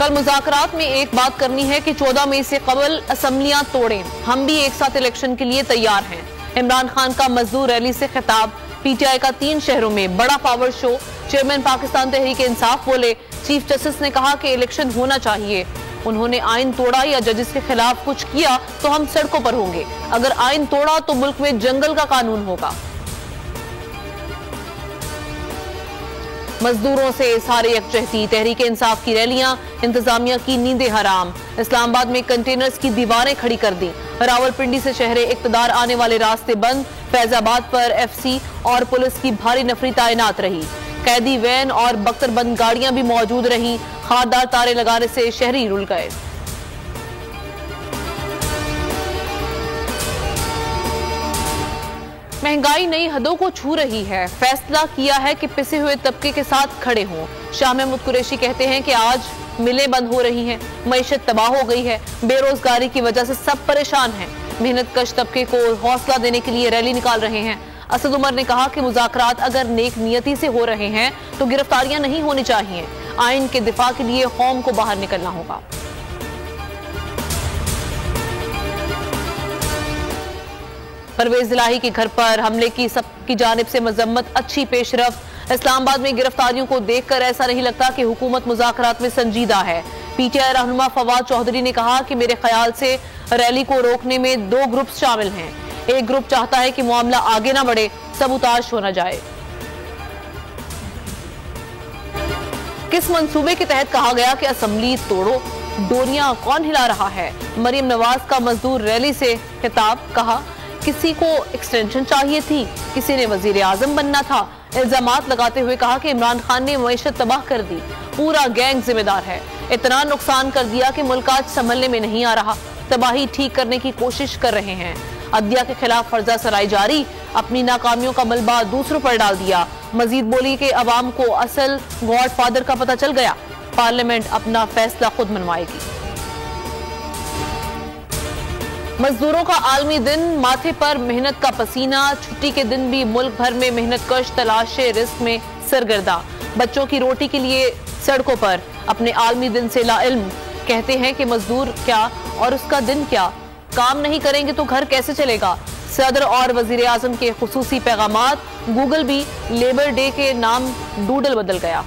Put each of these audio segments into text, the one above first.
कल मुज़ाकरात में एक बात करनी है कि 14 मई से कबल असम्बलियां तोड़ें, हम भी एक साथ इलेक्शन के लिए तैयार हैं। इमरान खान का मजदूर रैली से खिताब। पीटीआई का 3 शहरों में बड़ा power show. Chairman Pakistan Tehreek Insaf बोले, चीफ जस्टिस ने कहा कि इलेक्शन होना चाहिए। उन्होंने आइन तोड़ा या जजेस के खिलाफ कुछ किया तो हम सड़कों पर होंगे। अगर आइन तोड़ा तो मुल्क में जंगल का कानून होगा। मजदूरों से सारे यकजहती, तहरीक इंसाफ की रैलियां, इंतजामिया की नींदें हराम। इस्लामाबाद में कंटेनर्स की दीवारें खड़ी कर दी। रावलपिंडी से शहरे इक्तदार आने वाले रास्ते बंद। फैजाबाद पर एफसी और पुलिस की भारी नफरी तैनात रही। कैदी वैन और बख्तरबंद गाड़ियां भी मौजूद रही। खारदार तारे लगाने से शहरी रुल गए। महंगाई नई हदों को छू रही है। फैसला किया है कि पिसे हुए तबके के साथ खड़े हों। शाह महमूद कुरैशी कहते हैं कि आज मिलें बंद हो रही हैं, मईशत तबाह हो गई है, बेरोजगारी की वजह से सब परेशान हैं। मेहनत कश तबके को हौसला देने के लिए रैली निकाल रहे हैं। असद उमर ने कहा कि मुज़ाकरात अगर नेक नियति से हो रहे हैं तो गिरफ्तारियां नहीं होनी चाहिए। आइन के दिफा के लिए कौम को बाहर निकलना होगा। परवेज इलाही के घर पर हमले की सबकी जानिब से मजम्मत, अच्छी पेशरफ्त। इस्लामाबाद में गिरफ्तारियों को देखकर ऐसा नहीं लगता कि हुकूमत मुज़ाकरात में संजीदा है। पीटीआई रहनुमा फवाद चौधरी ने कहा कि मेरे ख्याल से रैली को रोकने में 2 ग्रुप शामिल हैं। एक ग्रुप चाहता है कि मामला आगे ना बढ़े, सबूताश हो न जाए। किस मंसूबे के तहत कहा गया कि असेंबली तोड़ो? डोरियां कौन हिला रहा है? मरियम नवाज का मजदूर रैली से खिताब। कहा, किसी को एक्सटेंशन चाहिए थी, किसी ने वजीर आजम बनना था। इल्जामात लगाते हुए कहा कि इमरान खान ने मईशत तबाह कर दी, पूरा गैंग जिम्मेदार है। इतना नुकसान कर दिया कि मुल्क आज संभलने में नहीं आ रहा। तबाही ठीक करने की कोशिश कर रहे हैं। अदिया के खिलाफ फर्जा सराई जारी, अपनी नाकामियों का मलबा दूसरों पर डाल दिया। मजीद बोली कि अवाम को असल गॉड फादर का पता चल गया, पार्लियामेंट अपना फैसला खुद मनवाएगी। मजदूरों का आलमी दिन, माथे पर मेहनत का पसीना। छुट्टी के दिन भी मुल्क भर में मेहनत कश तलाशे रिस्क में सरगर्दा। बच्चों की रोटी के लिए सड़कों पर, अपने आलमी दिन से लाइल्म। कहते हैं कि मजदूर क्या और उसका दिन क्या, काम नहीं करेंगे तो घर कैसे चलेगा। सदर और वजीर आजम के खुसूसी पैगामात। गूगल भी लेबर डे के नाम डूडल बदल गया।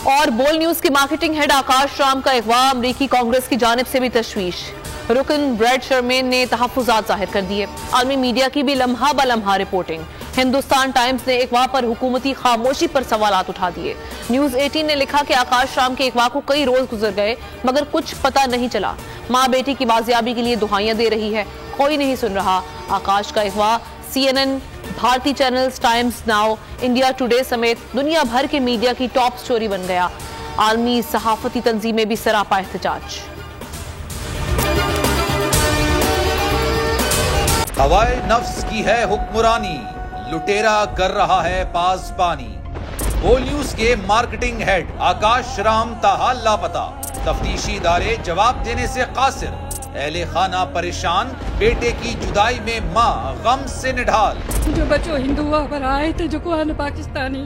और बोल न्यूज के मार्केटिंग हेड आकाश राम का अगवा, अमरीकी कांग्रेस की जानिब से भी तशवीश। रुकन ब्रैड शर्मेन ने तहफ्फुज़ात जाहिर कर दिए। आलमी मीडिया की भी लम्हा ब लम्हा रिपोर्टिंग। हिंदुस्तान टाइम्स ने अगवा पर हुकूमती खामोशी पर सवालात उठा दिए। न्यूज 18 ने लिखा कि आकाश राम के अगवा को कई रोज गुजर गए मगर कुछ पता नहीं चला। माँ बेटी की बाजियाबी के लिए दुहाइयां दे रही है, कोई नहीं सुन रहा। आकाश का अगवा CNN, भारतीय channels, times now, India today समेत दुनिया भर के मीडिया की टॉप स्टोरी बन गया। आलमी सहाफती तंजीमें भी सरापा एहतजाज। हवाए नफ्स की है हुक्मरानी, लुटेरा कर रहा है पासबानी। बोल न्यूज के मार्केटिंग हेड आकाश राम ताहा लापता, तफ्तीशी इदारे जवाब देने से कासिर। अहले खाना परेशान, बेटे की जुदाई में माँ गम से निढाल। जो बच्चो हिंदू पर आए थे, जो कोन पाकिस्तानी,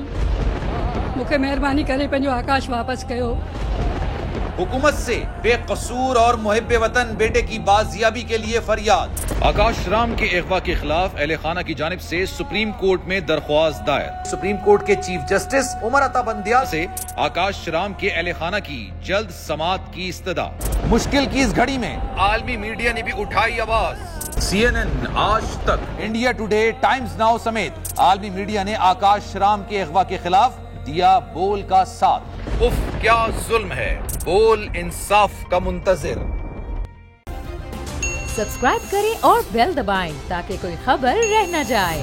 मुझे मेहरबानी करे पंजो आकाश वापस कयो। हुकूमत से बेकसूर और मुहिब्बे वतन बेटे की बाजियाबी के लिए फरियाद। आकाश राम के अगवा के खिलाफ अहले खाना की जानिब से सुप्रीम कोर्ट में दरख्वास्त दायर। सुप्रीम कोर्ट के चीफ जस्टिस उमर अता बंदियाल से आकाश राम के अहले खाना की जल्द समाअत की इस्तदा। मुश्किल की इस घड़ी में आलमी मीडिया ने भी उठाई आवाज। CNN, आज तक, इंडिया टुडे, टाइम्स नाउ समेत आलमी मीडिया ने आकाश राम के अगवा के खिलाफ दिया बोल का साथ। उफ क्या जुल्म है, बोल इंसाफ का मुंतजिर। सब्सक्राइब करें और बेल दबाएं ताकि कोई खबर रह न जाए।